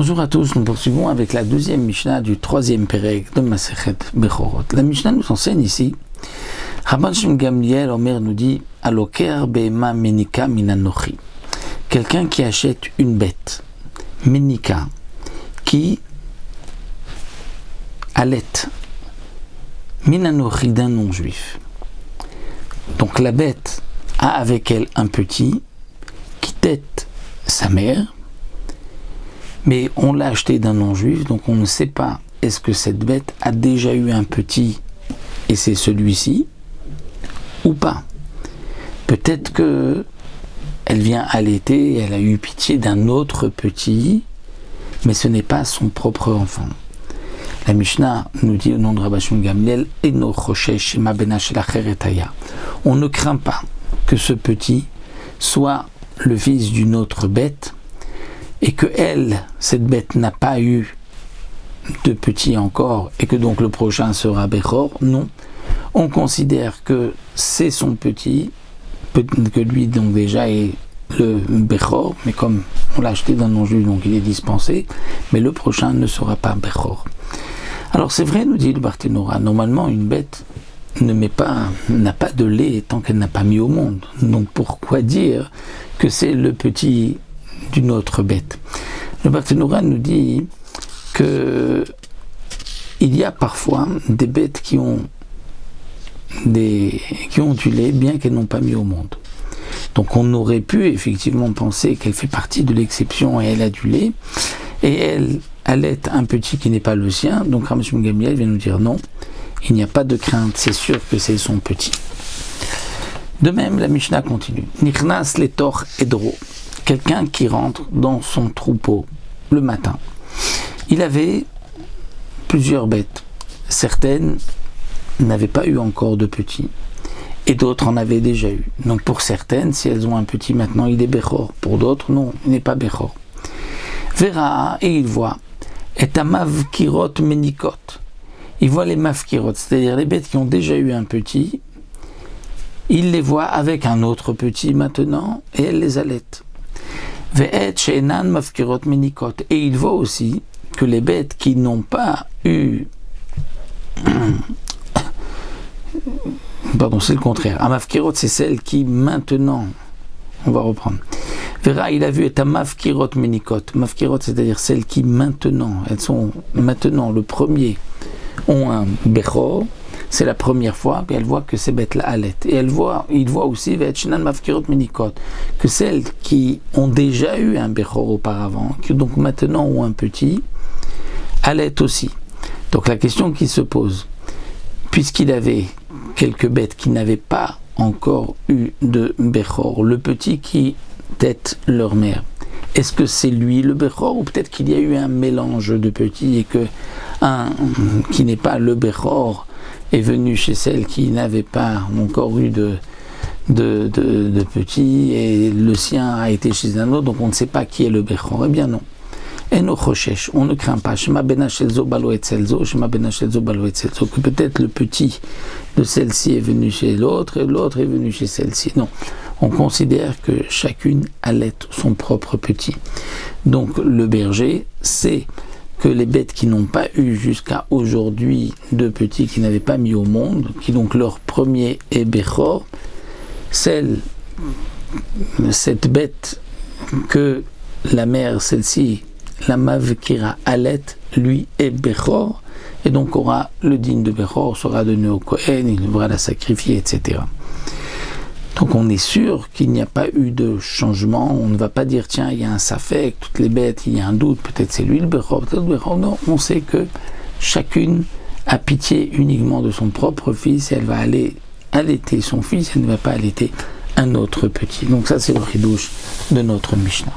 Bonjour à tous, nous poursuivons avec la deuxième Mishnah du troisième Pérec de Masechet Bechorot. La Mishnah nous enseigne ici, Rabban Shimon Gamliel Omer nous dit, Aloker be'ema menika minanochi. Quelqu'un qui achète une bête, menika, qui allait, minanochi d'un non-juif. Donc la bête a avec elle un petit qui tète sa mère, mais on l'a acheté d'un non-juif, donc on ne sait pas est-ce que cette bête a déjà eu un petit et c'est celui-ci ou pas. Peut-être que elle vient allaiter et elle a eu pitié d'un autre petit, mais ce n'est pas son propre enfant. La Mishnah nous dit au nom de Rabban Shimon Gamliel, Eno choshesh shema bena shel acher et haya. On ne craint pas que ce petit soit le fils d'une autre bête et que elle, cette bête, n'a pas eu de petit encore et que donc le prochain sera Bechor. Non, on considère que c'est son petit, que lui donc déjà est le Bechor, mais comme on l'a acheté d'un non-juif, donc il est dispensé, mais le prochain ne sera pas Bechor. Alors c'est vrai, nous dit le Barthénora, normalement une bête n'a pas de lait tant qu'elle n'a pas mis au monde. Donc pourquoi dire que c'est le petit d'une autre bête? Le Barthénora nous dit que il y a parfois des bêtes qui ont du lait bien qu'elles n'ont pas mis au monde. Donc on aurait pu effectivement penser qu'elle fait partie de l'exception et elle a du lait et elle allait un petit qui n'est pas le sien. Donc Rabban Shimon Gamliel vient nous dire non, il n'y a pas de crainte, c'est sûr que c'est son petit. De même, la Mishnah continue. Nichnas letor edro. Quelqu'un qui rentre dans son troupeau le matin. Il avait plusieurs bêtes. Certaines n'avaient pas eu encore de petits et d'autres en avaient déjà eu. Donc pour certaines, si elles ont un petit maintenant, il est Bechor. Pour d'autres, non, il n'est pas Bechor. Vera, et il voit, et à mavkirot menikot. Il voit les mavkirot, c'est-à-dire les bêtes qui ont déjà eu un petit. Il les voit avec un autre petit maintenant et elle les allaite. Et il voit aussi que les bêtes qui n'ont pas eu... Pardon, c'est le contraire. Amavkirot, c'est celles qui maintenant... On va reprendre. Vera, il a vu et Mavkirot menikot. Mavkirot, c'est-à-dire celles qui maintenant, elles sont maintenant le premier, ont un Bechor. C'est la première fois qu'elle voit que ces bêtes-là allaitent. Et il voit aussi que celles qui ont déjà eu un Bechor auparavant, qui donc maintenant ont un petit, allaitent aussi. Donc la question qui se pose, puisqu'il avait quelques bêtes qui n'avaient pas encore eu de Bechor, le petit qui tète leur mère, est-ce que c'est lui le Bechor ou peut-être qu'il y a eu un mélange de petits et que un qui n'est pas le Bechor est venu chez celle qui n'avait pas encore eu de petits et le sien a été chez un autre, donc on ne sait pas qui est le Bechor. Eh bien non. Eno choshesh, on ne craint pas. Shema bena shel zo balo etzel zo, shema bena shel zo balo etzel zo, que peut-être le petit de celle-ci est venu chez l'autre et l'autre est venu chez celle-ci. Non. On considère que chacune allait son propre petit. Donc le berger sait que les bêtes qui n'ont pas eu jusqu'à aujourd'hui de petits qui n'avaient pas mis au monde, qui donc leur premier est Bechor, cette bête que la mère, celle-ci, la Mavkira allait, lui est Bechor, et donc aura le digne de Bechor, sera donné au Kohen, il devra la sacrifier, etc. Donc on est sûr qu'il n'y a pas eu de changement, on ne va pas dire tiens il y a un safek, toutes les bêtes, il y a un doute, peut-être c'est lui le Bechor, peut-être le Bechor, non, on sait que chacune a pitié uniquement de son propre fils et elle va aller allaiter son fils, elle ne va pas allaiter un autre petit. Donc ça c'est le chidouche de notre Mishnah.